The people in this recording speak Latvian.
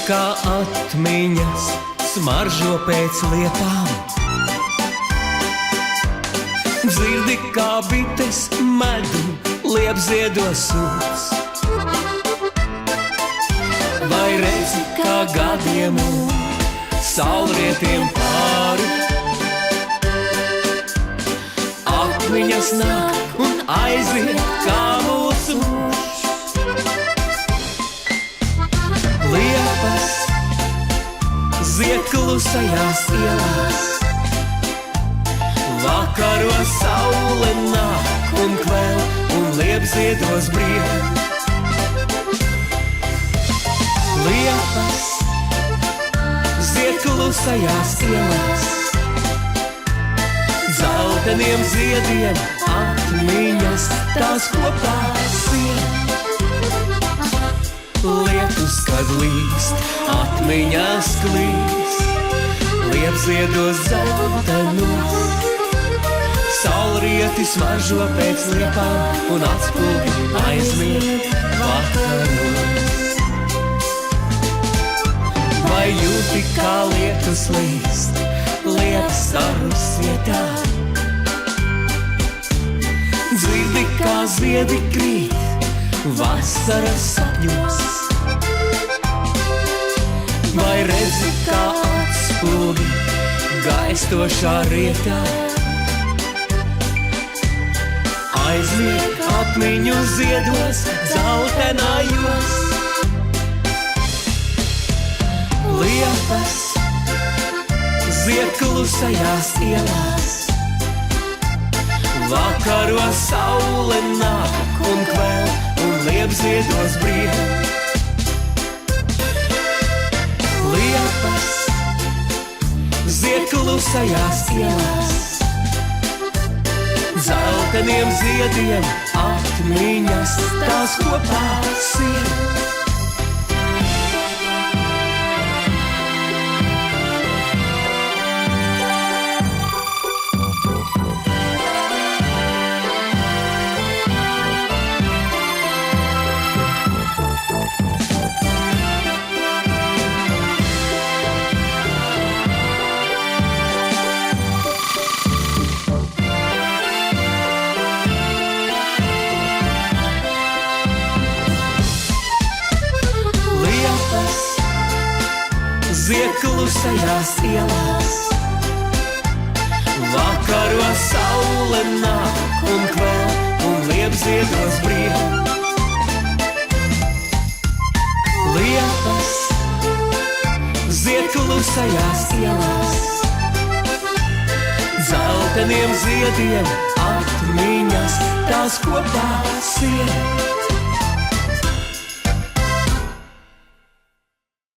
kā atmiņas smaržo pēc liepām. Dzirdi, kā bites medu liepziedos sūc. Vai redzi, kā gadiem saulrietiem pāri atmiņas nāk un aiziet kā mūsu mūžs. Liepas zied klusajās ielās, vakaros saule nāk un kvēl un liepziedos brīv. Liepas zied klusajās ielās, dzelteniem ziediem atmiņas tās kopā sien. Lietus, kad līst, atmiņās klīst, liepziedos dzeltenos. Saulrieti smaržo pēc liepām un atspulgi aizmiet vakaros. Vai jūti, kā lietus līst, lietas staru sietā? Dzirdi, kā ziedi krīt, vasaras sapņos. Vai redzi, kā atspulgi gaistošā rietā aizmiet atmiņu ziedos dzeltenājos? Liepas zied klusajās ielās, vakaros saule nāk un kvēl un liepziedos brīv. Liepas zied klusajās ielās, dzelteniem ziediem atmiņas tās kopā sien. Zied klusajās ielās, vakaros saule nāk un kvēl un liepziedos brīv. Liepas zied klusajās ielās, dzelteniem ziediem atmiņas tās kopā sien.